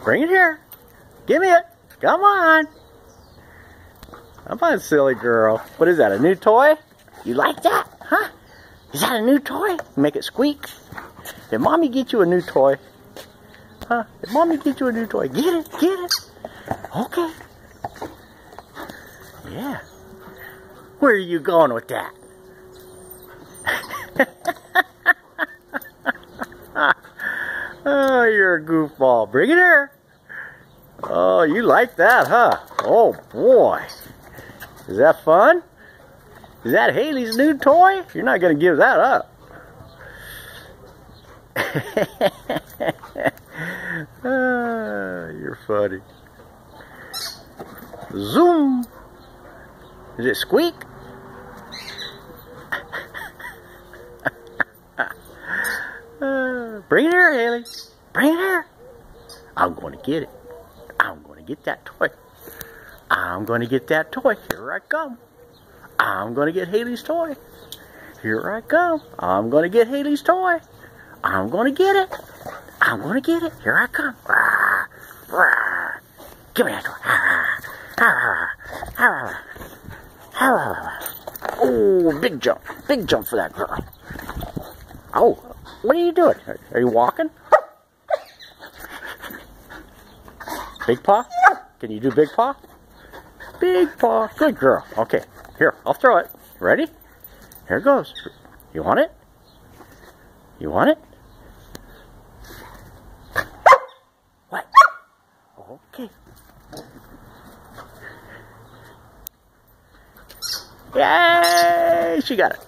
Bring it here. Give me it. Come on. Come on, silly girl. What is that, a new toy? You like that? Huh? Is that a new toy? Make it squeak. Did mommy get you a new toy? Huh? Did mommy get you a new toy? Get it. Get it. Okay. Yeah. Where are you going with that? Oh, you're a goofball. Bring it here. Oh, you like that, huh? Oh, boy. Is that fun? Is that Haley's new toy? You're not going to give that up. Oh, you're funny. Zoom. Is it squeak? Bring it here, Haley. Bring it here. I'm going to get it. I'm going to get that toy. I'm going to get that toy. Here I come. I'm going to get Haley's toy. Here I come. I'm going to get Haley's toy. I'm going to get it. I'm going to get it. Here I come. Give me that toy. Oh, big jump. Big jump for that girl. Oh, what are you doing? Are you walking? Big paw? Can you do big paw? Big paw. Good girl. Okay, here, I'll throw it. Ready? Here it goes. You want it? You want it? What? Okay. Yay! She got it.